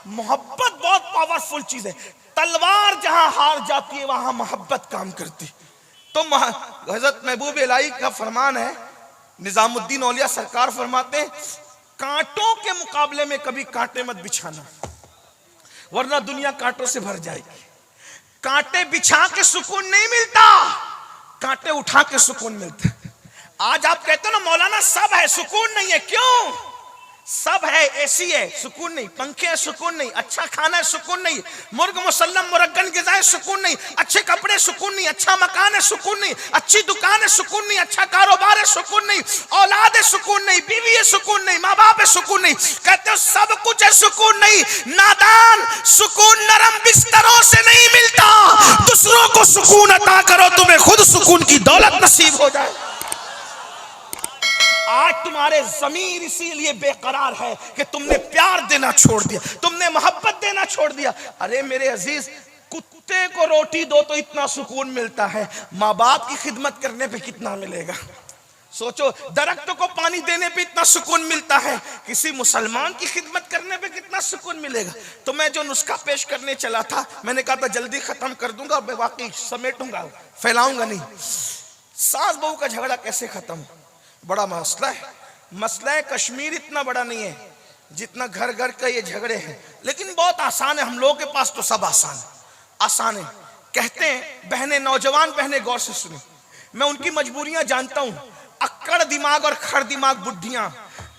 मोहब्बत बहुत पावरफुल चीज है। तलवार जहां हार जाती है वहां मोहब्बत काम करती। तो हजरत महबूब इलाही का फरमान है, निजामुद्दीन औलिया सरकार फरमाते हैं, कांटों के मुकाबले में कभी कांटे मत बिछाना, वरना दुनिया कांटों से भर जाएगी। कांटे बिछा के सुकून नहीं मिलता, कांटे उठा के सुकून मिलता है। आज आप कहते हो ना मौलाना सब है सुकून नहीं है, क्यों? सब है, एसी है सुकून नहीं, पंखे है सुकून नहीं, अच्छा खाना है सुकून नहीं, मुर्ग मुसल्लम मुरग्गन ग़िज़ा सुकून नहीं, अच्छे कपड़े सुकून नहीं, अच्छा मकान है सुकून नहीं, अच्छी दुकान है सुकून नहीं, अच्छा कारोबार है सुकून नहीं, औलाद है सुकून नहीं, बीवी है सुकून नहीं, माँ बाप है सुकून नहीं। कहते हो सब कुछ है सुकून नहीं। नादान, सुकून नरम बिस्तरों से नहीं मिलता, दूसरों को सुकून अता करो, तुम्हें खुद सुकून की दौलत नसीब हो जाए। आज तुम्हारे ज़मीर इसीलिए बेकरार है कि तुमने प्यार देना छोड़ दिया, तुमने मोहब्बत देना छोड़ दिया। अरे मेरे अजीज, कुत्ते को रोटी दो तो इतना सुकून मिलता है, माँ बाप की खिदमत करने पे कितना मिलेगा? सोचो, दरख्तों को पानी देने पे इतना सुकून मिलता है, किसी मुसलमान की खिदमत करने पे कितना सुकून मिलेगा? तो मैं जो नुस्खा पेश करने चला था, मैंने कहा था जल्दी खत्म कर दूंगा, मैं वाकई समेटूंगा, फैलाऊंगा नहीं। सास बहू का झगड़ा कैसे खत्म? बड़ा मसला है। मसला है कश्मीर इतना बड़ा नहीं है जितना घर घर का ये झगड़े हैं, लेकिन बहुत आसान है। हम लोगों के पास तो सब आसान है। कहते हैं बहनें, नौजवान बहनें गौर से सुने, मैं उनकी मजबूरियां जानता हूं। अक्कड़ दिमाग और खड़ दिमाग बुढ़ियां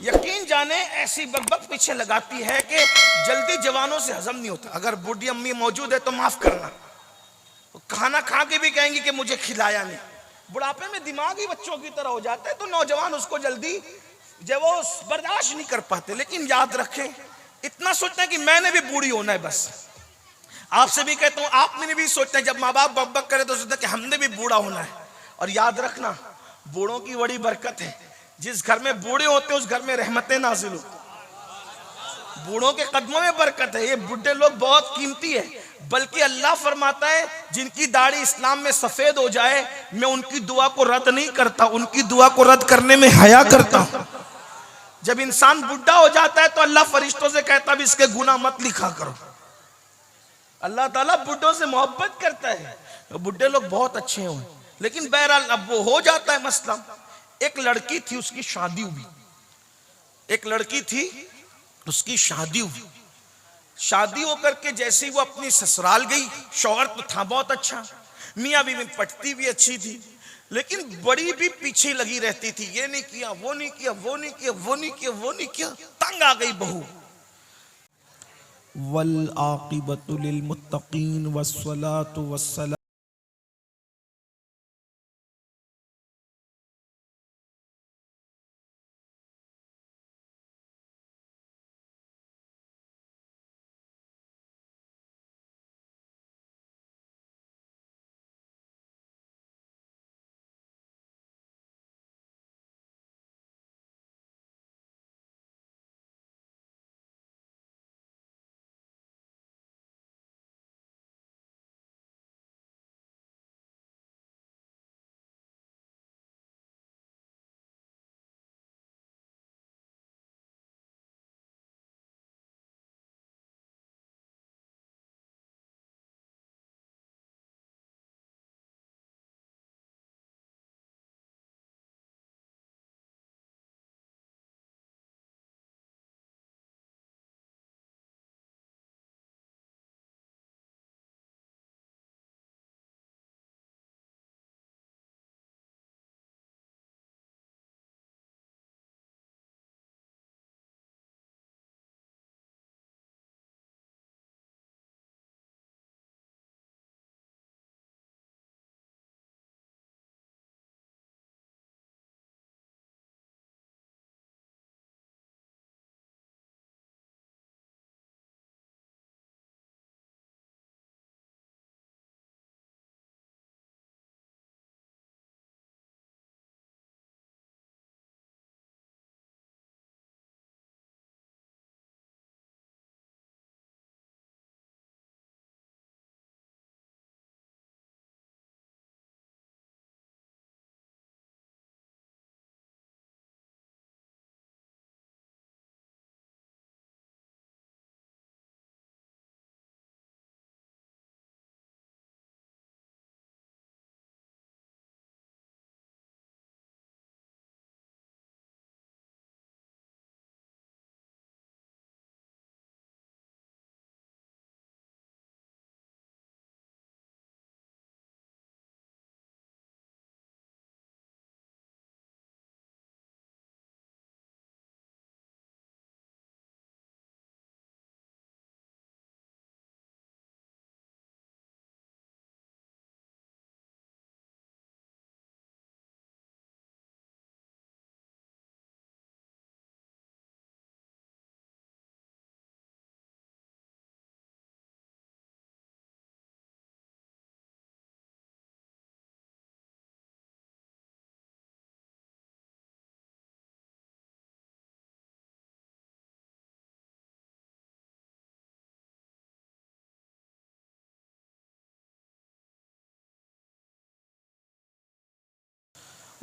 यकीन जाने ऐसी बकबक पीछे लगाती है कि जल्दी जवानों से हजम नहीं होता। अगर बूढ़ी अम्मी मौजूद है तो माफ करना, खाना खा के भी कहेंगी कि मुझे खिलाया नहीं। बुढ़ापे में दिमाग ही बच्चों की तरह हो जाता है, तो नौजवान उसको जल्दी जब वो बर्दाश्त नहीं कर पाते। लेकिन याद रखें, इतना सोचते हैं कि मैंने भी बूढ़ी होना है बस। आपसे भी कहता हूं, आपने भी सोचते हैं जब माँ बाप बकबक करे तो सोचते हैं कि हमने भी बूढ़ा होना है। और याद रखना, बूढ़ों की बड़ी बरकत है। जिस घर में बूढ़े होते हैं उस घर में रहमतें नाजिल होती। बूढ़ों के कदमों में बरकत है। ये बुढ़े लोग बहुत कीमती है। बल्कि अल्लाह फरमाता है जिनकी दाढ़ी इस्लाम में सफेद हो जाए, मैं उनकी दुआ को रद्द नहीं करता, उनकी दुआ को रद्द करने में हया करता हूं। जब इंसान बुढ़ा हो जाता है तो अल्लाह फरिश्तों से कहता है इसके गुनाह मत लिखा करो। अल्लाह ताला बुढ़ों से मोहब्बत करता है। बुढ़े लोग बहुत अच्छे हों, लेकिन बहरहाल अब वो हो जाता है मसला। एक लड़की थी, उसकी शादी हुई। एक लड़की थी, उसकी शादी हुई। शादी होकर के जैसे ही वो अपनी ससुराल गई, शौहर तो था बहुत अच्छा, मियाँ बीवी पटती भी अच्छी थी, लेकिन बड़ी भी पीछे लगी रहती थी। ये नहीं किया, वो नहीं किया, वो नहीं किया, वो नहीं किया, वो नहीं किया। तंग आ गई बहू। वल आक़िबतु लिल मुत्तक़ीन वस्सलातु वस्सलाम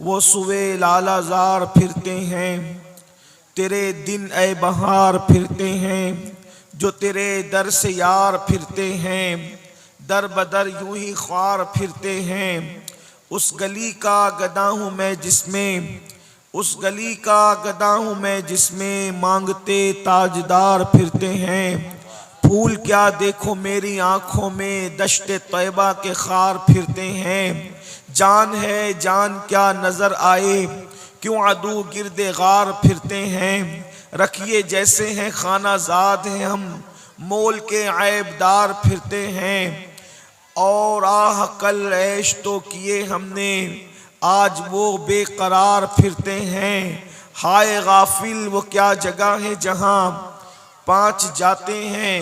वो सुबे लालाजार फिरते हैं, तेरे दिन ए बहार फिरते हैं, जो तेरे दर से यार फिरते हैं, दर बदर यूं ही ख्वार फिरते हैं। उस गली का गदा हूँ मैं जिसमें, उस गली का गदा हूँ मैं जिसमें मांगते ताजदार फिरते हैं। फूल क्या देखो मेरी आंखों में, दश्ते तैबा के खार फिरते हैं। जान है जान क्या नजर आए, क्यों अदू गिरदे गार फिरते हैं। रखिए जैसे हैं खाना ज़ाद हैं हम, मोल के ऐबदार फिरते हैं। और आह कल ऐश तो किए हमने, आज वो बेकरार फिरते हैं। हाय गाफिल वो क्या जगह है जहाँ, 5 जाते हैं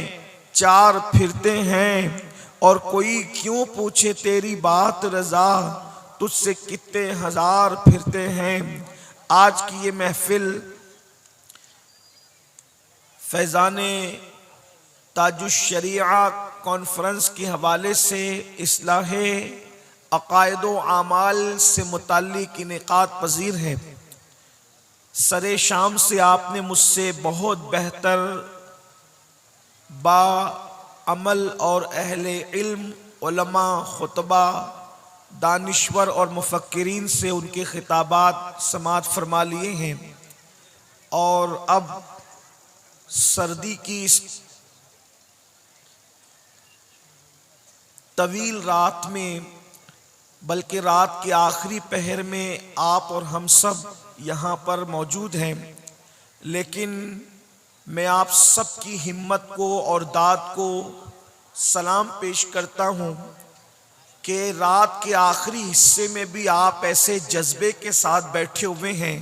4 फिरते हैं। और कोई क्यों पूछे तेरी बात रजा, तुझसे कितने हजार फिरते हैं। आज की ये महफिल फैज़ाने ताजुश शरीआ कॉन्फ्रेंस के हवाले से इस्लाहे अकायद व आमाल से मुताल्लिक इनेकाद पजीर है। सरे शाम से आपने मुझसे बहुत बेहतर बा अमल और अहले इल्म, उलमा, खुतबा, दानिश्वर और मुफक्किरीन से उनके खिताबात समात फरमा लिए हैं। और अब सर्दी की इस तवील रात में, बल्कि रात के आखिरी पहर में आप और हम सब यहाँ पर मौजूद हैं। लेकिन मैं आप सब की हिम्मत को और दाद को सलाम पेश करता हूँ कि रात के आखिरी हिस्से में भी आप ऐसे जज्बे के साथ बैठे हुए हैं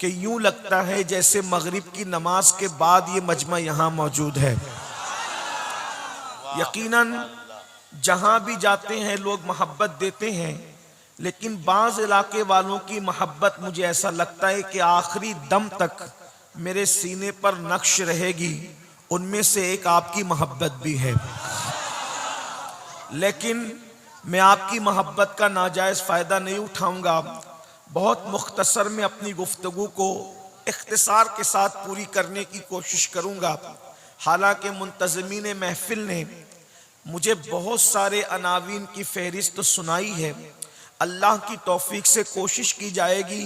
कि यूं लगता है जैसे मगरिब की नमाज के बाद ये मजमा यहाँ मौजूद है। यकीनन जहाँ भी जाते हैं लोग मोहब्बत देते हैं, लेकिन बाज़ इलाके वालों की मोहब्बत मुझे ऐसा लगता है कि आखिरी दम तक मेरे सीने पर नक्श रहेगी। उनमें से एक आपकी मोहब्बत भी है। लेकिन मैं आपकी मोहब्बत का नाजायज़ फ़ायदा नहीं उठाऊंगा। बहुत मुख्तसर में अपनी गुफ्तगू को इख्तिसार के साथ पूरी करने की कोशिश करूंगा। हालांकि मुंतज़मीन महफिल ने मुझे बहुत सारे अनावीन की फहरिस्त सुनाई है। अल्लाह की तौफीक से कोशिश की जाएगी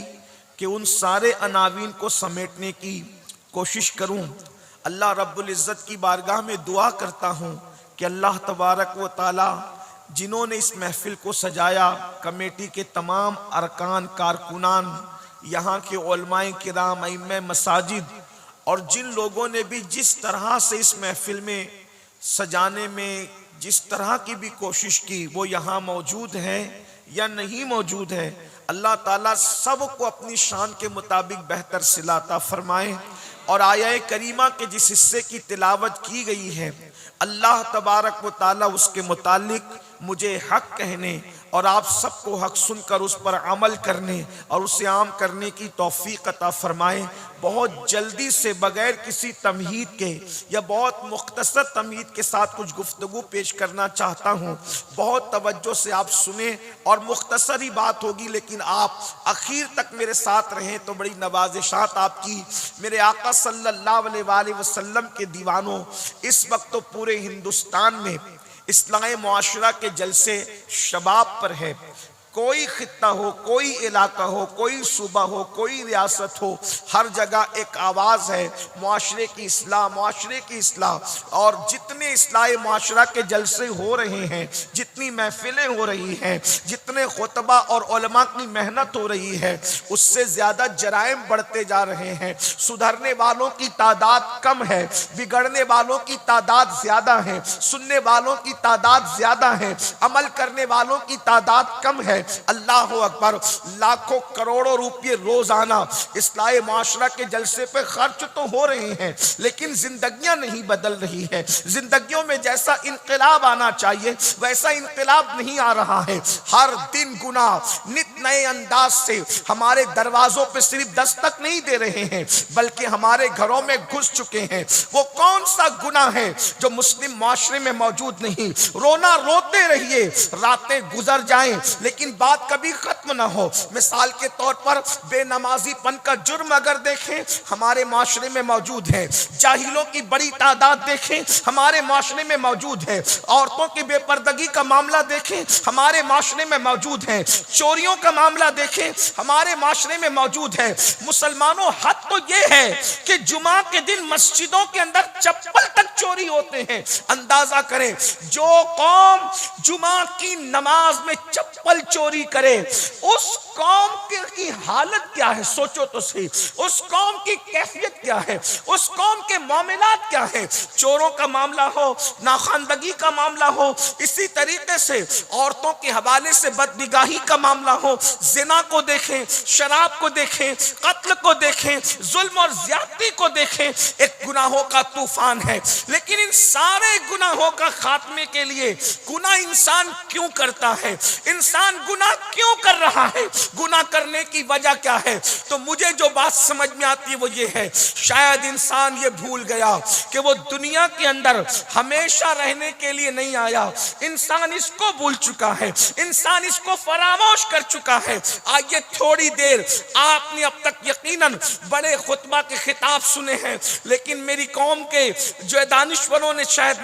कि उन सारे अनावीन को समेटने की कोशिश करूं। अल्लाह रब्बुल इज़्ज़त की बारगाह में दुआ करता हूं कि अल्लाह तबारक व ताला जिन्होंने इस महफिल को सजाया, कमेटी के तमाम अरकान, कारकुनान, यहाँ के उलमाए किराम, इमाम मसाजिद, और जिन लोगों ने भी जिस तरह से इस महफिल में सजाने में जिस तरह की भी कोशिश की, वो यहाँ मौजूद हैं या नहीं मौजूद है, अल्लाह ताला सबको अपनी शान के मुताबिक बेहतर सिलाता फरमाए। और आया करीमा के जिस हिस्से की तिलावत की गई है, अल्लाह तबारक व ताला उसके मुतालिक मुझे हक कहने और आप सबको हक सुनकर उस पर अमल करने और उसे आम करने की तौफीक अता फरमाए। बहुत जल्दी से बगैर किसी तमहीद के या बहुत मुख्तसर तमहीद के साथ कुछ गुफ्तगू पेश करना चाहता हूँ। बहुत तवज्जो से आप सुने और मुख्तसर ही बात होगी, लेकिन आप आखिर तक मेरे साथ रहें तो बड़ी नवाजिशात आपकी। मेरे आका सल्लल्लाहु अलैहि वसल्लम के दीवानों, इस वक्त तो पूरे हिंदुस्तान में इस्लाही मुआशरा के जलसे शबाब पर है। कोई खित्ता हो, कोई इलाका हो, कोई सूबा हो, कोई रियासत हो, हर जगह एक आवाज़ है मुआशरे की इस्लाह, मुआशरे की इस्लाह। और जितने इस्लाही मुआशरा के जलसे हो रहे हैं, जितनी महफिलें हो रही हैं, जितने खुतबा और उलमा की मेहनत हो रही है, उससे ज़्यादा जराइम बढ़ते जा रहे हैं। सुधरने वालों की तादाद कम है, बिगड़ने वालों की तादाद ज़्यादा है, सुनने वालों की तादाद ज़्यादा है, अमल करने वालों की तादाद कम है। अल्लाह अकबर। लाखों करोड़ों रुपये रोजाना इस्लाही माशरा के जलसे पे खर्च तो हो रहे हैं, लेकिन जिंदगियां नहीं बदल रही है। जिंदगियों में जैसा इंकलाब आना चाहिए वैसा इंकलाब नहीं आ रहा है। हर दिन गुनाह नित नए अंदाज से हमारे दरवाजों पे सिर्फ दस्तक नहीं दे रहे हैं, बल्कि हमारे घरों में घुस चुके हैं। वो कौन सा गुनाह है जो मुस्लिम माशरे में मौजूद नहीं? रोना रोते रहिए, रातें गुजर जाएं, लेकिन बात कभी खत्म ना हो। मिसाल के तौर पर बेनमाजीपन का जुर्म अगर देखें हमारे माशरे में मौजूद है, जाहिलों की बड़ी तादाद देखें हमारे माशरे में मौजूद है, औरतों की बेपर्दगी का मामला देखें हमारे माशरे में मौजूद है, चोरियों का मामला देखें हमारे माशरे में मौजूद है। मुसलमानों, हद तो ये है कि जुमा के दिन मस्जिदों के अंदर चप्पल तक चोरी होते हैं। अंदाजा करें, जो कौम जुमा की नमाज में चप्पल चोरी करे उस कौम की हालत क्या है, सोचो तो सही। उस कौम की कैफियत क्या है, उस कौम के मामलात क्या है। चोरों का मामला हो, नाखानदगी का मामला हो, इसी तरीके से औरतों के हवाले से बदनिगाही का मामला हो, जिना को देखें, शराब को देखें, कत्ल को देखें, जुल्म और ज्यादती को देखें, एक गुनाहों का तूफान है। लेकिन इन सारे गुनाहों का खात्मे के लिए गुनाह इंसान क्यों करता है, इंसान गुनाह क्यों कर रहा है, गुनाह करने की वजह क्या है? तो मुझे जो बात समझ में आती है वो ये है, शायद इंसान ये भूल गया कि वो दुनिया के अंदर हमेशा रहने के लिए नहीं आया। इंसान इसको भूल चुका है, इंसान इसको फरामोश कर चुका है। आइए थोड़ी देर, आपने अब तक यकीनन बड़े खुतबा के खिताब सुने हैं, लेकिन मेरी कौम के जो दानिश्वरों ने शायद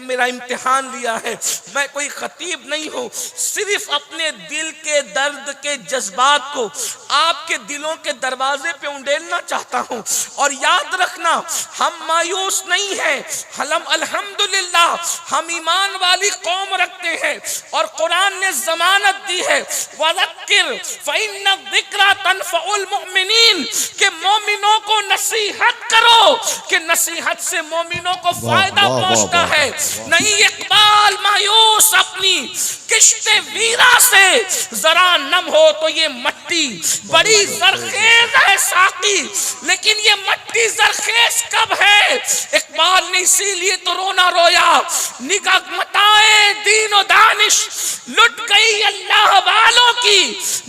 मेरा इम्तिहान लिया है। मैं कोई खतीब नहीं हूँ, सिर्फ अपने दिल के दर्द के जज्बात को आपके दिलों के दरवाजे पे उंडेलना चाहता हूँ। और याद रखना, हम मायूस नहीं हैं, हम अल्हम्दुलिल्लाह हम ईमान वाली कौम रखते हैं और कुरान ने जमानत दी है, वज़क्किर फ़इन्न ज़िक्रा तनफ़उल मुमिनीन, के मोमिनों को नसीहत करो कि नसीहत से मोमिनों को फायदा पहुंचता है। नहीं इकबाल मायूस अपनी किश्ते वीरा से जरा नम हो तो ये मट्टी बड़ी जरखेज है साकी, लेकिन ये मट्टी जरखेज कब है? इकबाल ने इसीलिए तो रोना रोया, निगाह मताए दीन और दानिश लुट गई अल्लाह वालों की,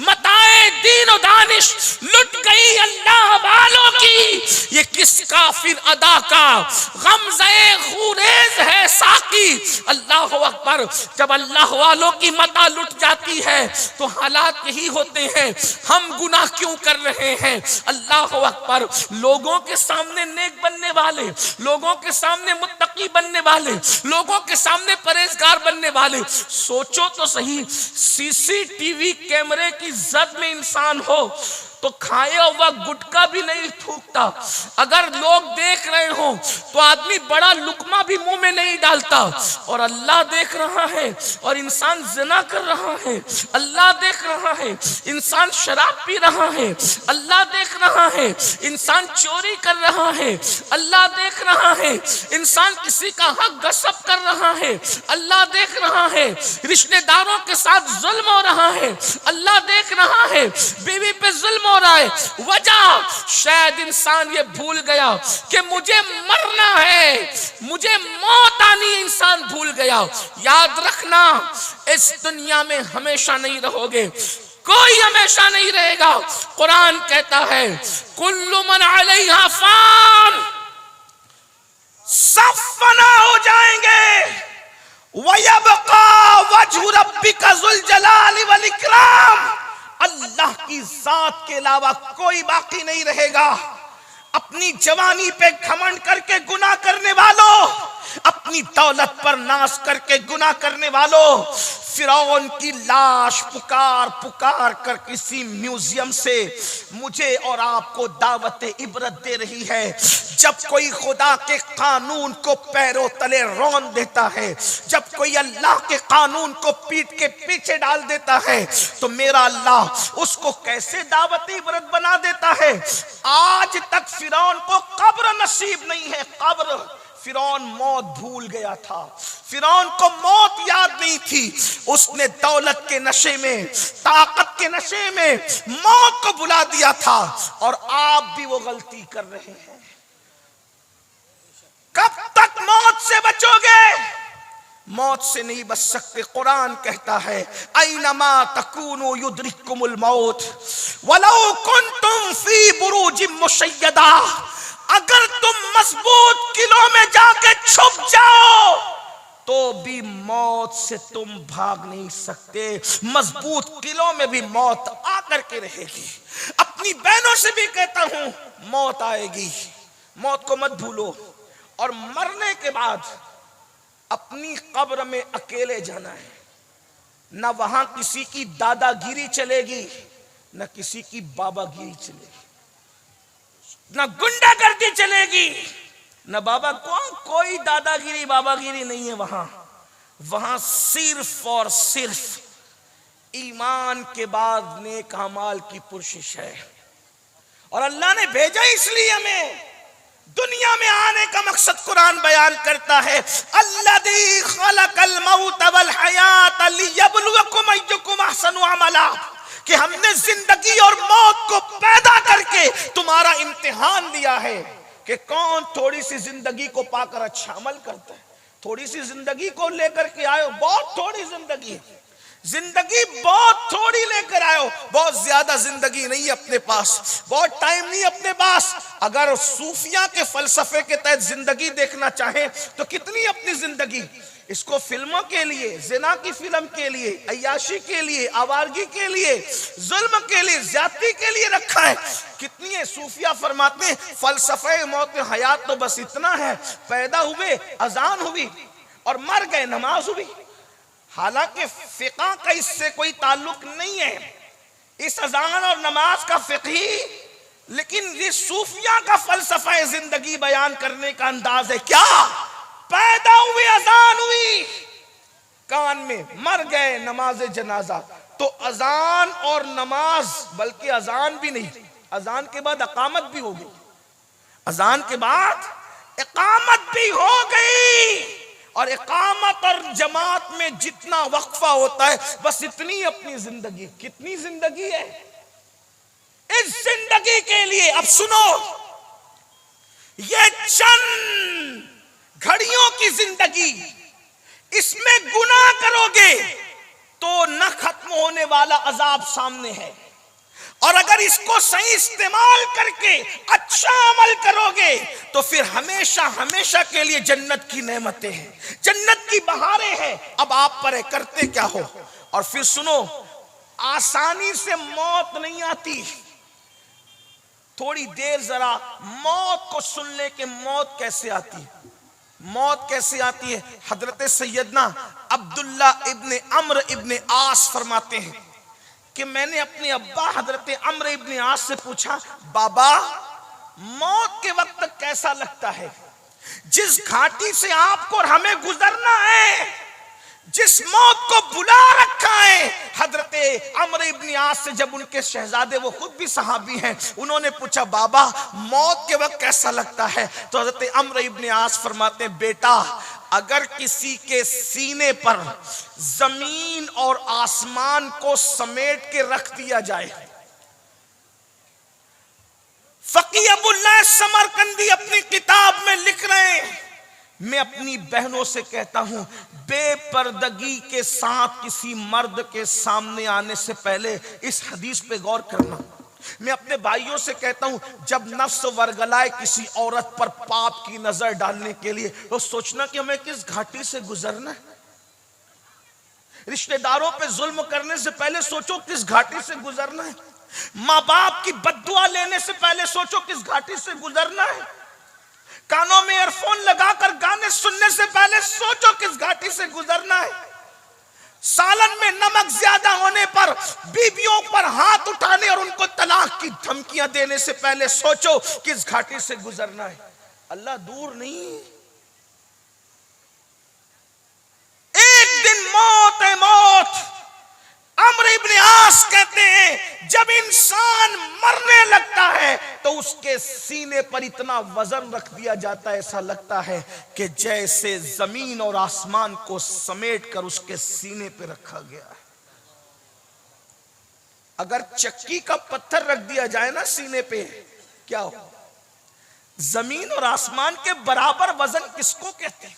मताए दीन और दानिश लुट गई अल्लाह वालों की। ये किस काफिर अदा का गमज़े खुरेज है साकी। अल्लाह अकबर। जब अल्लाह वालों की मता लुट जाती है तो हालात यही होते हैं। हम गुनाह क्यों कर रहे हैं? अल्लाह अकबर। लोगों के सामने नेक बनने वाले, लोगों के सामने मुत्तकी बनने वाले, लोगों के सामने परहेजगार बनने वाले, सोचो तो सही, सीसीटीवी कैमरे की जद में इंसान हो तो खाया हुआ गुटखा भी नहीं थूकता। अगर लोग देख रहे हो तो आदमी बड़ा लुकमा भी मुंह में नहीं डालता। और अल्लाह देख रहा है और इंसान जिना कर रहा है, अल्लाह देख रहा है, इंसान शराब पी रहा है, अल्लाह देख रहा है, इंसान चोरी कर रहा है, अल्लाह देख रहा है, इंसान किसी का हक गसब कर रहा है, अल्लाह देख रहा है, रिश्तेदारों के साथ जुल्म हो रहा है, अल्लाह देख रहा है, बीवी पे जुल्म हो रहा है। वजह शायद इंसान ये भूल गया कि मुझे मरना है, मुझे मौत आनी है, इंसान भूल गया। याद रखना, इस दुनिया में हमेशा नहीं रहोगे, कोई हमेशा नहीं रहेगा। कुरान कहता है कुल्लु मन अलैहा फान, सब फना हो जाएंगे, वयबका वजहु रब्बिका जुल जलाली वल इकराम, अल्लाह की जात के अलावा कोई बाकी नहीं रहेगा। अपनी जवानी पे घमंड करके गुनाह करने वालों, अपनी दौलत पर नाश करके गुनाह करने वालों, फिरौन की लाश पुकार पुकार कर किसी म्यूजियम से मुझे और आपको दावत इबरत दे रही है। जब कोई खुदा के कानून को पैरों तले रौंद देता है, जब कोई अल्लाह के कानून को पीठ के पीछे डाल देता है, तो मेरा अल्लाह उसको कैसे दावत इबरत बना देता है। आज तक फिरौन को कब्र नसीब नहीं है, कब्र। फिरौन मौत भूल गया था, फिरौन को मौत याद नहीं थी। उसने दौलत के नशे में, ताकत के नशे में मौत को बुला दिया था। और आप भी वो गलती कर रहे हैं। कब तक मौत से बचोगे? मौत से नहीं बच सकते। कुरान कहता है ऐनमा तकूनु युद्रिकुमुल मौत वलौ कुंतुम फी बुरूजिम मुशय्यदा, अगर तुम मजबूत किलों में जाके छुप जाओ तो भी मौत मौत से तुम भाग नहीं सकते। मजबूत किलों में भी मौत आकर के रहेगी। अपनी बहनों से भी कहता हूं मौत आएगी, मौत को मत भूलो। और मरने के बाद अपनी कब्र में अकेले जाना है। न वहां किसी की दादागिरी चलेगी, न किसी की बाबागिरी चलेगी, न गुंडागर्दी चलेगी, न बाबा कोई दादागिरी बाबागिरी नहीं है वहां। वहां सिर्फ और सिर्फ ईमान के बाद नेक अमाल की पुरशिश है। और अल्लाह ने भेजा इसलिए हमें, दुनिया में आने का मकसद कुरान बयान करता है, अल्लज़ी खलक़ल मौत वल हयात लियब्लुवकुम अय्युकुम अहसनु अमला, कि हमने जिंदगी और मौत को पैदा करके तुम्हारा इम्तिहान लिया है कि कौन थोड़ी सी जिंदगी को पाकर अच्छा अमल करता है। थोड़ी सी जिंदगी को लेकर के आयो, बहुत थोड़ी जिंदगी, जिंदगी बहुत थोड़ी लेकर आयो, बहुत ज्यादा जिंदगी नहीं अपने पास, बहुत टाइम नहीं अपने पास। अगर सूफिया के फलसफे के तहत जिंदगी देखना चाहे तो कितनी अपनी जिंदगी, इसको फिल्मों के लिए, जिना की फिल्म के लिए, अय्याशी के लिए, आवारगी के लिए, जुल्म के लिए, ज्यादती के लिए रखा है। कितनी है? सूफिया फरमाते हैं फलसफे मौत हयात तो बस इतना है, पैदा हुए, अजान हुई और मर गए, नमाज हुई। हालांकि फिक़ा का इससे कोई ताल्लुक नहीं है, इस अजान और नमाज का फिक़ही, लेकिन ये सूफिया का फलसफा जिंदगी बयान करने का अंदाज है। क्या? पैदा हुए, अजान हुई, कान में, मर गए, नमाज जनाजा। तो अजान और नमाज, बल्कि अजान भी नहीं, अजान के बाद अकामत भी हो गई, अजान के बाद इकामत भी हो गई। और इकामत और जमात में जितना वक्फा होता है बस इतनी अपनी जिंदगी। कितनी जिंदगी है? इस जिंदगी के लिए अब सुनो, ये चंद घड़ियों की जिंदगी, इसमें गुनाह करोगे तो न खत्म होने वाला अजाब सामने है, और अगर इसको सही इस्तेमाल करके अच्छा अमल करोगे तो फिर हमेशा हमेशा के लिए जन्नत की नेमतें हैं, जन्नत की बहारें हैं। अब आप पर करते क्या हो? और फिर सुनो, आसानी से मौत नहीं आती। थोड़ी देर जरा मौत को सुन ले कि मौत कैसे आती है, मौत कैसे आती है। हजरत सैयदना अब्दुल्ला इब्ने अम्र इब्ने आस फरमाते हैं कि मैंने अपने अब्बा हजरत अम्र इब्ने आस से पूछा, बाबा मौत के वक्त कैसा लगता है? जिस घाटी से आपको और हमें गुजरना है, जिस मौत को बुला रखा है। हजरत अम्र इब्ने आस से जब उनके शहजादे, वो खुद भी सहाबी हैं, उन्होंने पूछा, बाबा मौत के वक्त कैसा लगता है? तो हजरत अम्र इब्ने आस फरमाते हैं, बेटा अगर किसी के सीने पर जमीन और आसमान को समेट के रख दिया जाए। फकीह अबुल्लाह समरकंदी अपनी किताब में लिख रहे हैं, मैं अपनी बहनों से कहता हूं, बेपर्दगी के साथ किसी मर्द के सामने आने से पहले इस हदीस पे गौर करना। मैं अपने भाइयों से कहता हूं, जब नफ्स वर्गलाए किसी औरत पर पाप की नजर डालने के लिए, तो सोचना कि हमें किस घाटी से गुजरना है। रिश्तेदारों पे जुल्म करने से पहले सोचो किस घाटी से गुजरना है। माँ बाप की बद्दुआ लेने से पहले सोचो किस घाटी से गुजरना है। कानों में ईयरफोन लगाकर गाने सुनने से पहले सोचो किस घाटी से गुजरना है। सालन में नमक ज्यादा होने पर बीबियों पर हाथ उठाने और उनको तलाक की धमकियां देने से पहले सोचो किस घाटी से गुजरना है। अल्लाह दूर नहीं, एक दिन मौत है, मौत। अम्र इब्ने आस कहते हैं, जब इंसान मरने लगता है तो उसके सीने पर इतना वजन रख दिया जाता है, ऐसा लगता है कि जैसे जमीन और आसमान को समेट कर उसके सीने पे रखा गया है। अगर चक्की का पत्थर रख दिया जाए ना सीने पे, क्या हो? जमीन और आसमान के बराबर वजन किसको कहते हैं?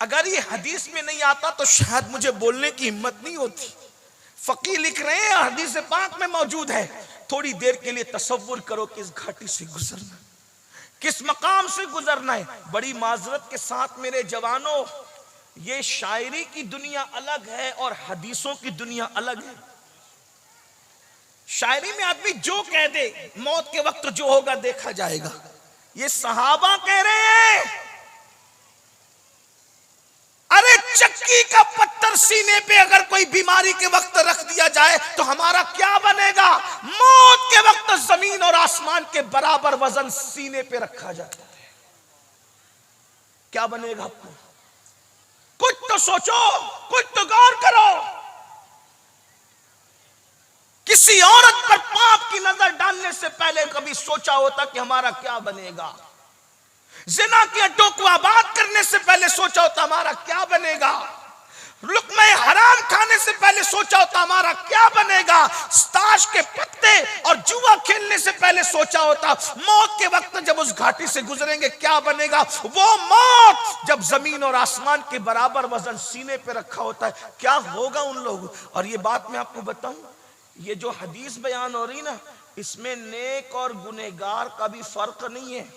अगर ये हदीस में नहीं आता तो शायद मुझे बोलने की हिम्मत नहीं होती। फकीह लिख रहे हैं, हदीस पाक में मौजूद है। थोड़ी देर के लिए तसव्वुर करो किस घाटी से गुजरना, किस मकाम से गुजरना है। बड़ी माजरत के साथ मेरे जवानों, ये शायरी की दुनिया अलग है और हदीसों की दुनिया अलग है। शायरी में आदमी जो कह दे, मौत के वक्त जो होगा देखा जाएगा। ये सहाबा कह रहे हैं, अरे चक्की का पत्थर सीने पे अगर कोई बीमारी के वक्त रख दिया जाए तो हमारा क्या बनेगा। मौत के वक्त जमीन और आसमान के बराबर वजन सीने पे रखा जाता है, क्या बनेगा आपको? कुछ तो सोचो, कुछ तो गौर करो। किसी औरत पर पाप की नजर डालने से पहले कभी सोचा होता कि हमारा क्या बनेगा? जिना के अड्डों को आबाद करने से पहले सोचा होता हमारा क्या बनेगा? लुक्मा हराम खाने से पहले सोचा होता हमारा क्या बनेगा? ताश के पत्ते और जुआ खेलने से पहले सोचा होता मौत के वक्त जब उस घाटी से गुजरेंगे क्या बनेगा। वो मौत जब जमीन और आसमान के बराबर वजन सीने पे रखा होता है, क्या होगा उन लोगों। और ये बात मैं आपको बताऊं, ये जो हदीस बयान हो रही ना, इसमें नेक और गुनहगार का भी फर्क नहीं है।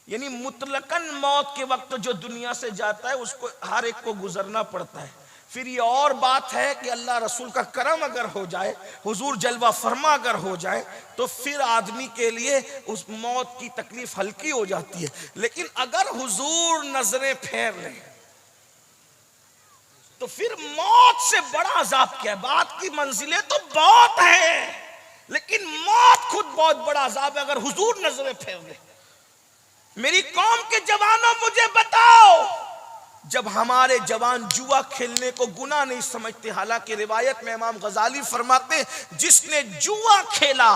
यानी मुतलकन मौत के वक्त जो दुनिया से जाता है उसको हर एक को गुजरना पड़ता है। फिर ये और बात है कि अल्लाह रसूल का करम अगर हो जाए, हुजूर जलवा फरमा अगर हो जाए, तो फिर आदमी के लिए उस मौत की तकलीफ हल्की हो जाती है। लेकिन अगर हुजूर नजरें फेर लें तो फिर मौत से बड़ा अजाब क्या है। बात की मंजिलें तो बहुत है, लेकिन मौत खुद बहुत बड़ा अजाब है अगर हुजूर नजरें फेर ले। मेरी कौम के जवानों मुझे बताओ, जब हमारे जवान जुआ खेलने को गुनाह नहीं समझते, हालांकि रिवायत में इमाम गजाली फरमाते जिसने जुआ खेला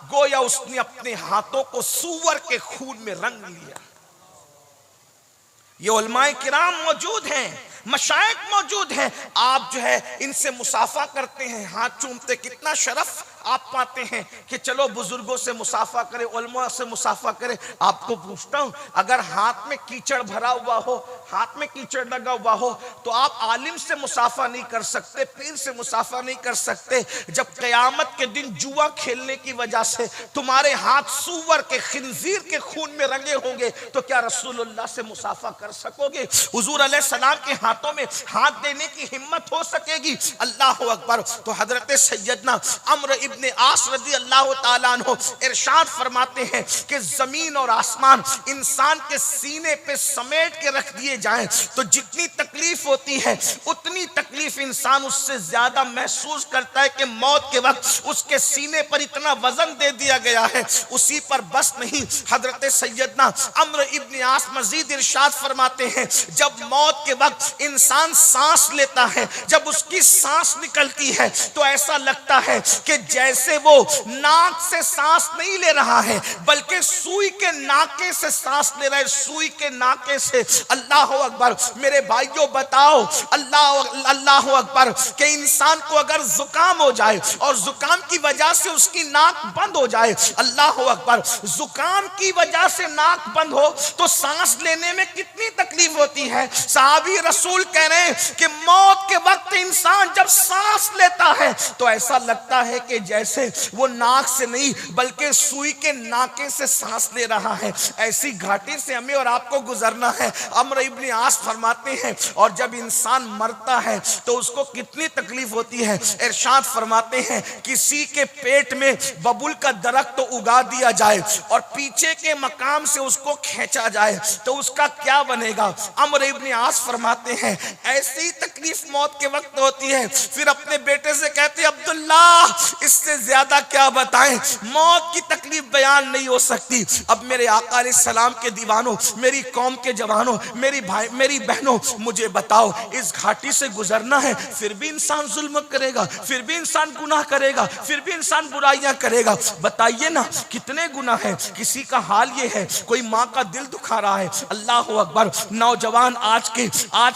गोया उसने अपने हाथों को सूअर के खून में रंग लिया। ये उलमाए किराम मौजूद हैं, मशाइख मौजूद हैं, आप जो है इनसे मुसाफा करते हैं, हाथ चूमते, कितना शरफ आप पाते हैं कि चलो बुजुर्गों से मुसाफा करें, उलमा से मुसाफा करें। आपको पूछता हूं, अगर हाथ में कीचड़ भरा हुआ हो, हाथ में कीचड़ लगा हुआ हो, तो आप आलिम से मुसाफा नहीं कर सकते, पीर से मुसाफा नहीं कर सकते। जब क़यामत के दिन जुआ खेलने की वजह से तुम्हारे हाथ सूअर के, खिंजीर के खून में रंगे होंगे, तो क्या रसूलुल्लाह से मुसाफा कर सकोगे? हुजूर अलैहिस्सलाम के हाथों में हाथ देने की हिम्मत हो सकेगी? अल्लाह अकबर। तो हजरत सैयदना अम्र इब्ने आस रज़ी अल्लाह ताला अन्हु इरशाद फरमाते हैं कि जमीन और आसमान इंसान के सीने पे समेट के रख दिए जाएं तो जितनी तकलीफ होती है उतनी तकलीफ इंसान उससे ज्यादा महसूस करता है कि मौत के वक्त उसके सीने पर इतना वजन दे दिया गया है। उसी पर बस नहीं, हजरत सैयदना अम्र इब्ने आस मजीद इरशाद फरमाते हैं जब मौत के वक्त इंसान सांस लेता है, जब उसकी सांस निकलती है तो ऐसा लगता है कि जैसे वो नाक से सांस नहीं ले रहा है बल्कि सुई के नाके से सांस ले रहा है, सुई के नाके से। अल्लाह अकबर। मेरे भाइयों बताओ, अल्लाह अकबर, कि इंसान को अगर जुकाम हो जाए और जुकाम की वजह से उसकी नाक बंद हो जाए, अल्लाह अकबर, जुकाम की वजह से नाक बंद हो तो सांस लेने में कितनी तकलीफ होती है। साहबी रसूल कह रहे हैं कि मौत के वक्त इंसान जब सांस लेता है तो ऐसा लगता है कि जैसे वो नाक से नहीं बल्कि सुई के नाके से सांस ले रहा है। ऐसी घाटी से हमें और आपको गुजरना है। अम्र इब्ने आस फरमाते हैं और जब इंसान मरता है तो उसको कितनी तकलीफ होती है। इरशाद फरमाते हैं किसी के पेट में बबुल का दरख्त तो उगा दिया जाए और पीछे के मकाम से उसको खींचा जाए तो उसका क्या बनेगा। अम्र इब्ने आस फरमाते हैं ऐसी तकलीफ मौत के वक्त होती है। फिर अपने बेटे से कहते हैं अब्दुल्ला इससे ज्यादा क्या बताएं, मौत की तकलीफ बयान नहीं हो सकती। अब मेरे आका अलैहिस्सलाम के दीवानों, मेरी कौम के जवानों, मेरी भाई मेरी बहनों, मुझे बताओ इस घाटी से गुजरना है, फिर भी इंसान जुल्म करेगा, फिर भी इंसान गुनाह करेगा, फिर भी इंसान बुराइयां करेगा। बताइए ना कितने गुनाह है। किसी का हाल ये है कोई माँ का दिल दुखा रहा है, अल्लाह अकबर, नौजवान आज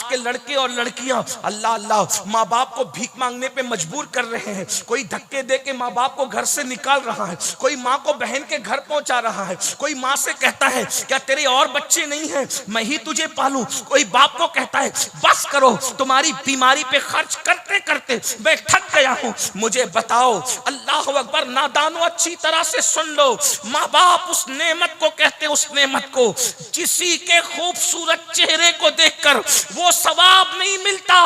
के लड़के और लड़कियां अल्लाह अल्लाह माँ बाप को भीख मांगने पे मजबूर कर रहे हैं। कोई धक्के दे के माँ बाप को घर से निकाल रहा है, कोई माँ को बहन के घर पहुंचा रहा है, कोई माँ से कहता है क्या तेरे और बच्चे नहीं हैं, मैं ही तुझे पालूं, कोई बाप को कहता है बस करो, तुम्हारी बीमारी पे खर्च करते करते मैं थक गया हूं, मुझे बताओ। अल्लाह अकबर, नादानो अच्छी तरह से सुन लो, माँ बाप उस नेमत को कहते, उस नेमत को किसी के खूबसूरत चेहरे को देखकर वो सवाब नहीं मिलता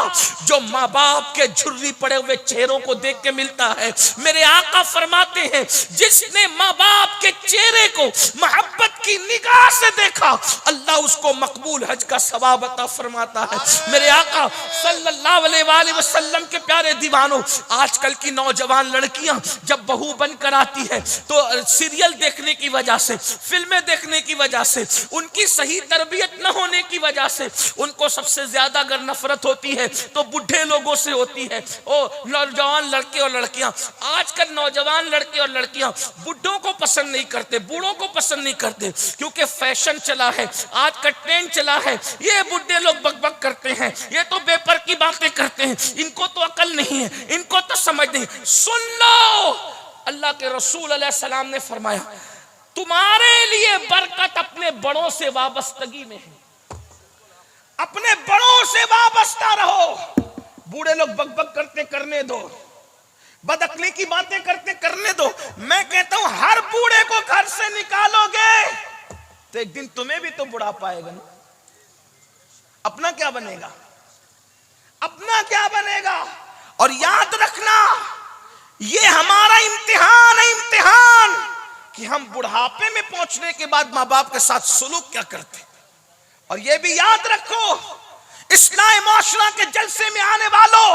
जो माँ बाप के झुर्री पड़े हुए चेहरों को देख के मिलता है। मेरे आका फरमाते हैं जिसने माँ बाप के चेहरे को मोहब्बत की निगाह से देखा, अल्लाह उसको मकबूल हज का सवाब अता फरमाता है। मेरे आका सल्लल्लाहु अलैहि वसल्लम के प्यारे दीवानों, आजकल की नौजवान लड़कियां जब बहू बनकर आती है तो सीरियल देखने की वजह से, फिल्में देखने की वजह से, उनकी सही तरबियत न होने की वजह से उनको सबसे ज्यादा अगर नफरत होती है तो बुढ़े लोगों से होती है। ओ नौजवान लड़के और लड़कियां, आजकल नौजवान लड़के और लड़कियां बुढ़ों को पसंद नहीं करते, बूढ़ों को पसंद नहीं करते, क्योंकि फैशन चला है, आज का ट्रेंड चला है। ये बुढ़े लोग बकबक करते हैं, ये तो बेपर की बातें करते हैं, इनको तो अकल नहीं है, इनको तो समझ नहीं। सुन लो, अल्लाह के रसूल अलैहि सलाम ने फरमाया तुम्हारे लिए बरकत अपने बड़ों से वाबस्तगी में है, अपने बड़ों से वाबस्ता रहो। बूढ़े लोग बकबक करते करने दो, बदअक्ली की बातें करते करने दो। मैं कहता हूं हर बूढ़े को घर से निकालोगे तो एक दिन तुम्हें भी तो बुढ़ापा आएगा ना। अपना क्या बनेगा, अपना क्या बनेगा। और याद रखना ये हमारा इम्तिहान है, इम्तिहान कि हम बुढ़ापे में पहुंचने के बाद माँ बाप के साथ सुलूक क्या करते। और ये भी याद रखो, इस्लाही माशरा के जलसे में आने वालों,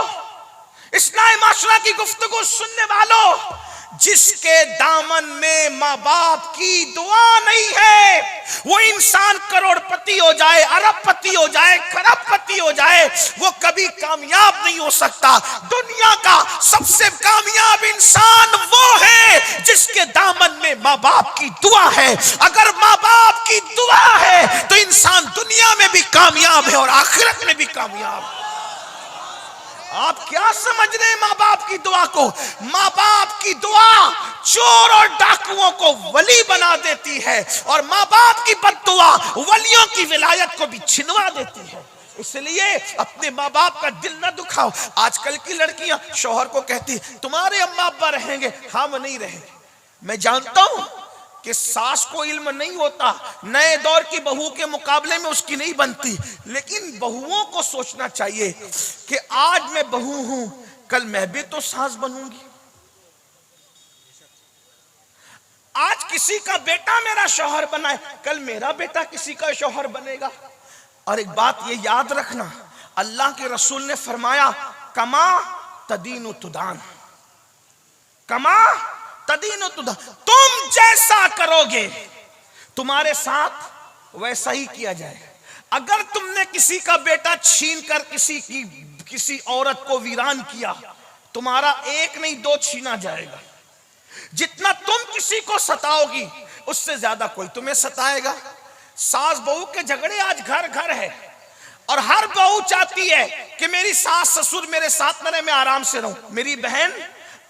इस्लाही माशरा की गुफ्तगू सुनने वालों, जिसके दामन में माँ बाप की दुआ नहीं है वो इंसान करोड़पति हो जाए, अरबपति हो जाए, खरबपति हो जाए, वो कभी कामयाब नहीं हो सकता। दुनिया का सबसे कामयाब इंसान वो है जिसके दामन में माँ बाप की दुआ है। अगर माँ बाप की दुआ है तो इंसान दुनिया में भी कामयाब है और आखिरत में भी कामयाब है। आप क्या समझ रहे हैं माँ बाप की दुआ को? माँ बाप की दुआ चोर और डाकुओं को वली बना देती है और माँ बाप की बद्दुआ वलियों की विलायत को भी छिनवा देती है। इसलिए अपने माँ बाप का दिल न दुखाओ। आजकल की लड़कियां शौहर को कहती तुम्हारे अम्मा अब्बा रहेंगे, हम नहीं रहेंगे। मैं जानता हूं कि सास को इल्म नहीं होता, नए दौर की बहू के मुकाबले में उसकी नहीं बनती, लेकिन बहुओं को सोचना चाहिए कि आज मैं बहू हूं, कल मैं भी तो सास बनूंगी। आज किसी का बेटा मेरा शौहर बना है, कल मेरा बेटा किसी का शौहर बनेगा। और एक बात ये याद रखना, अल्लाह के रसूल ने फरमाया कमा तदीनु तुदान, कमा तदीनु तुदान, तुम जैसा करोगे तुम्हारे साथ वैसा ही किया जाएगा। अगर तुमने किसी का बेटा छीनकर किसी औरत को वीरान किया, तुम्हारा एक नहीं दो छीना जाएगा। जितना तुम किसी को सताओगी उससे ज्यादा कोई तुम्हें सताएगा। सास बहू के झगड़े आज घर घर है और हर बहू चाहती है कि मेरी सास ससुर मेरे साथ रहे, मैं आराम से रहूं। मेरी बहन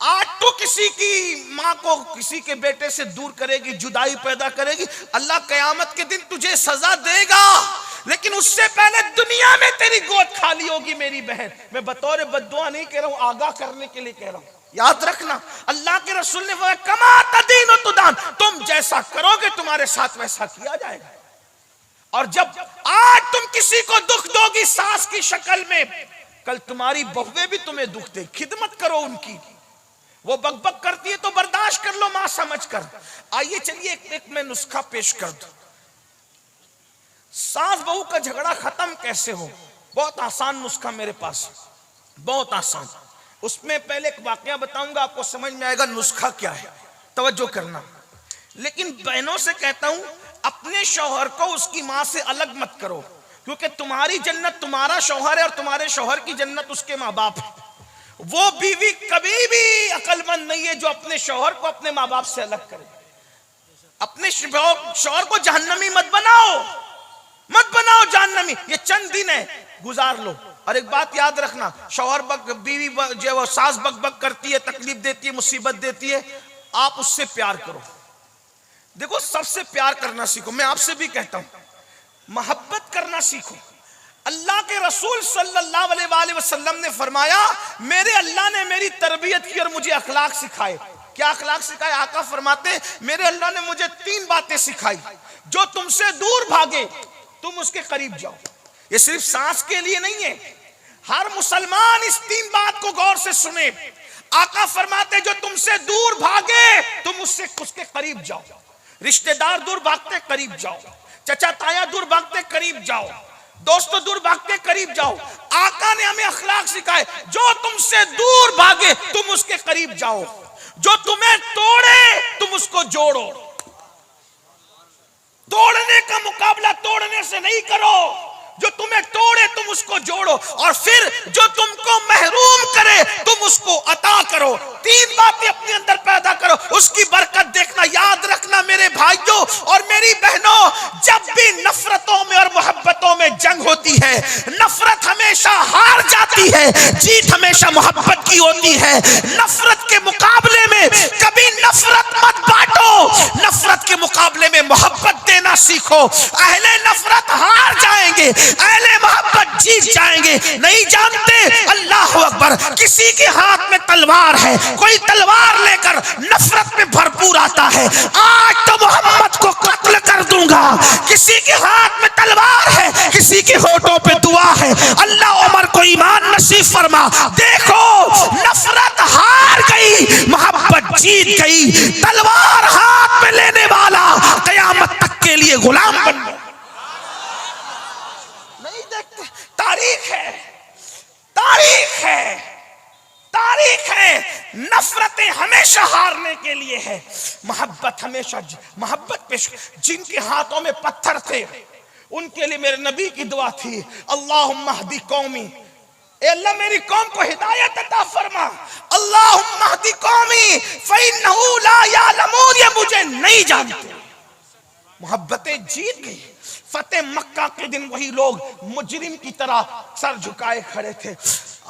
आज तो किसी की माँ को किसी के बेटे से दूर करेगी, जुदाई पैदा करेगी, अल्लाह कयामत के दिन तुझे सजा देगा, लेकिन उससे पहले दुनिया में तेरी गोद खाली होगी मेरी बहन। मैं बतौर बद्दुआ नहीं कह रहा हूं, आगाह करने के लिए कह रहा हूं। याद रखना, अल्लाह के रसूल ने बोला कमा तदीनु तुदान, तुम जैसा करोगे तुम्हारे साथ वैसा किया जाएगा। और जब आज तुम किसी को दुख दोगी सास की शक्ल में, कल तुम्हारी बहुएं भी तुम्हें दुख दे। खिदमत करो उनकी, वो बकबक करती है तो बर्दाश्त कर लो मां समझकर। आइए चलिए एक मैं नुस्खा पेश कर दूं, सास बहू का झगड़ा खत्म कैसे हो। बहुत आसान नुस्खा मेरे पास, बहुत आसान। उसमें पहले एक वाकया बताऊंगा, आपको समझ में आएगा नुस्खा क्या है, तवज्जो करना। लेकिन बहनों से कहता हूं अपने शौहर को उसकी मां से अलग मत करो, क्योंकि तुम्हारी जन्नत तुम्हारा शौहर है और तुम्हारे शौहर की जन्नत उसके माँ बाप है। वो बीवी कभी भी अक्लमंद नहीं है जो अपने शौहर को अपने माँ बाप से अलग करे। अपने शौहर को जहन्नमी मत बनाओ, मत बनाओ जहन्नमी। ये चंद दिन है, गुजार लो। और एक बात याद रखना, शौहर बीवी जो वो सास बक बक करती है, तकलीफ देती है, मुसीबत देती है, आप उससे प्यार करो। देखो, सबसे प्यार करना सीखो। मैं आपसे भी कहता हूं, मोहब्बत करना सीखो। अल्लाह के रसूल सल्लल्लाहु अलैहि वसल्लम ने फरमाया, मेरे अल्लाह ने मेरी तरबियत की और मुझे अखलाक सिखाए। क्या अखलाक सिखाए? आका फरमाते, मेरे अल्लाह ने मुझे 3 बातें सिखाई। जो तुमसे दूर भागे तुम उसके करीब जाओ। ये सिर्फ सांस के लिए नहीं है, हर मुसलमान इस 3 बात को गौर से सुने। आका फरमाते, जो तुमसे दूर भागे तुम उसके करीब जाओ। रिश्तेदार दूर भागते करीब जाओ, चचा ताया दूर भागते करीब जाओ, दोस्तों दूर भागते करीब जाओ। आका ने हमें अखलाक सिखाए, जो तुमसे दूर भागे तुम उसके करीब जाओ। जो तुम्हें तोड़े तुम उसको जोड़ो। तोड़ने का मुकाबला तोड़ने से नहीं करो, जो तुम्हें तोड़े तुम उसको जोड़ो, और फिर जो तुमको महरूम करे तुम उसको अता करो। 3 बातें अपने अंदर पैदा करो, उसकी बरकत देखना। याद रखना मेरे भाइयों और मेरी बहनों, जब भी नफरतों में और मोहब्बतों में जंग होती है, नफरत हमेशा हार जाती है, जीत हमेशा मोहब्बत की होती है। नफरत के मुकाबले में कभी नफरत मत बांटो, नफरत के मुकाबले में मोहब्बत देना सीखो। अहले नफरत हार जाएंगे, अहले मोहब्बत जीत जाएंगे। नहीं जानते? अल्लाह अकबर। किसी के हाथ में तलवार है, कोई तलवार लेकर नफरत में भरपूर आता है, आज तो मोहम्मद को कत्ल कर दूंगा। किसी के हाथ में तलवार है, किसी के होठों पे दुआ है, अल्लाह उमर को ईमान नसीब फरमा। देखो, नफरत हार गई, मोहब्बत जीत गई। तलवार हाथ में लेने वाला कयामत तक के लिए गुलाम बन गया। नहीं देखते? तारीख है, तारीख है, तारीख है। नफरतें हमेशा हारने के लिए है, मोहब्बत हमेशा। मोहब्बत पे जिनके हाथों में पत्थर थे उनके लिए मेरे नबी की दुआ थी, अल्लाहुम्मा हदी कौमी, ए अल्लाह मेरी कौम को हिदायत अता फरमा। अल्लाहुम्मा हदी कौमी फइन्नहु ला यालमून, ये मुझे नहीं जानते। मोहब्बतें जीत गई। फतेह मक्का के दिन वही लोग मुजरिम की तरह सर झुकाए खड़े थे।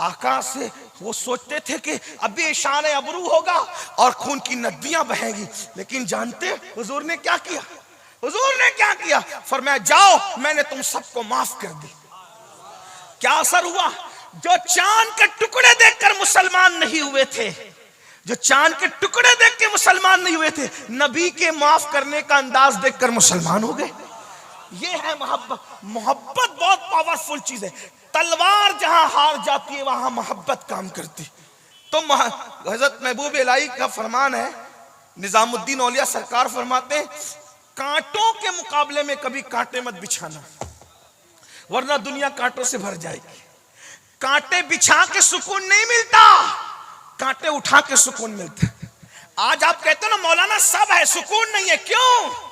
आकाश से वो सोचते थे कि अभी शान अबरू होगा और खून की नदियां बहेंगी, लेकिन जानते हुजूर ने क्या किया? हुजूर ने क्या किया? फरमाया, जाओ मैंने तुम सबको माफ कर दी। क्या असर हुआ? जो चांद के टुकड़े देखकर मुसलमान नहीं हुए थे, जो चांद के टुकड़े देख के मुसलमान नहीं हुए थे, नबी के माफ करने का अंदाज देखकर मुसलमान हो गए। ये है मोहब्बत। मोहब्बत बहुत पावरफुल चीज है। तलवार जहां हार जाती है वहां मोहब्बत काम करती। तो हजरत महबूब इलाही का फरमान है, निजामुद्दीन औलिया सरकार फरमाते हैं, कांटों के मुकाबले में कभी कांटे मत बिछाना, वरना दुनिया कांटों से भर जाएगी। कांटे बिछा के सुकून नहीं मिलता, कांटे उठा के सुकून मिलता है। आज आप कहते हो ना मौलाना सब है सुकून नहीं है, क्यों?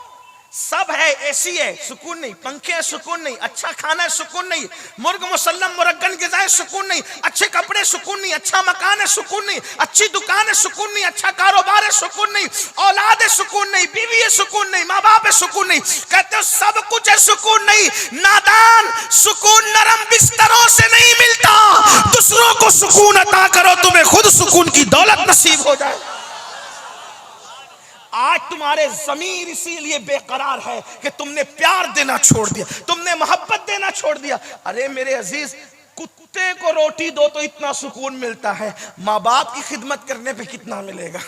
सब है, एसी है सुकून नहीं, पंखे है सुकून नहीं, अच्छा खाना है सुकून नहीं, मुर्ग मुसल्लम मुरग्गन ग़िज़ा सुकून नहीं, अच्छे कपड़े सुकून नहीं, अच्छा मकान है सुकून नहीं, अच्छी दुकान है सुकून नहीं, अच्छा कारोबार है सुकून नहीं, औलाद है सुकून नहीं, बीवी है सुकून नहीं, माँ बाप है सुकून नहीं। कहते हो सब कुछ है सुकून नहीं। नादान, सुकून नरम बिस्तरों से नहीं मिलता। दूसरों को सुकून अता करो, तुम्हें खुद सुकून की दौलत नसीब हो जाए। आज तुम्हारे ज़मीर इसीलिए बेकरार है कि तुमने प्यार देना छोड़ दिया, तुमने मोहब्बत देना छोड़ दिया। अरे मेरे अजीज, कुत्ते को रोटी दो तो इतना सुकून मिलता है, माँ बाप की खिदमत करने पे कितना मिलेगा?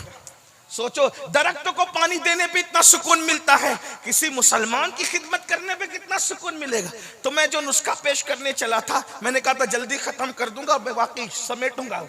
सोचो, दरख्तों को पानी देने पे इतना सुकून मिलता है, किसी मुसलमान की खिदमत करने पे कितना सुकून मिलेगा? तो मैं जो नुस्खा पेश करने चला था, मैंने कहा था जल्दी खत्म कर दूंगा, मैं वाकई समेटूंगा।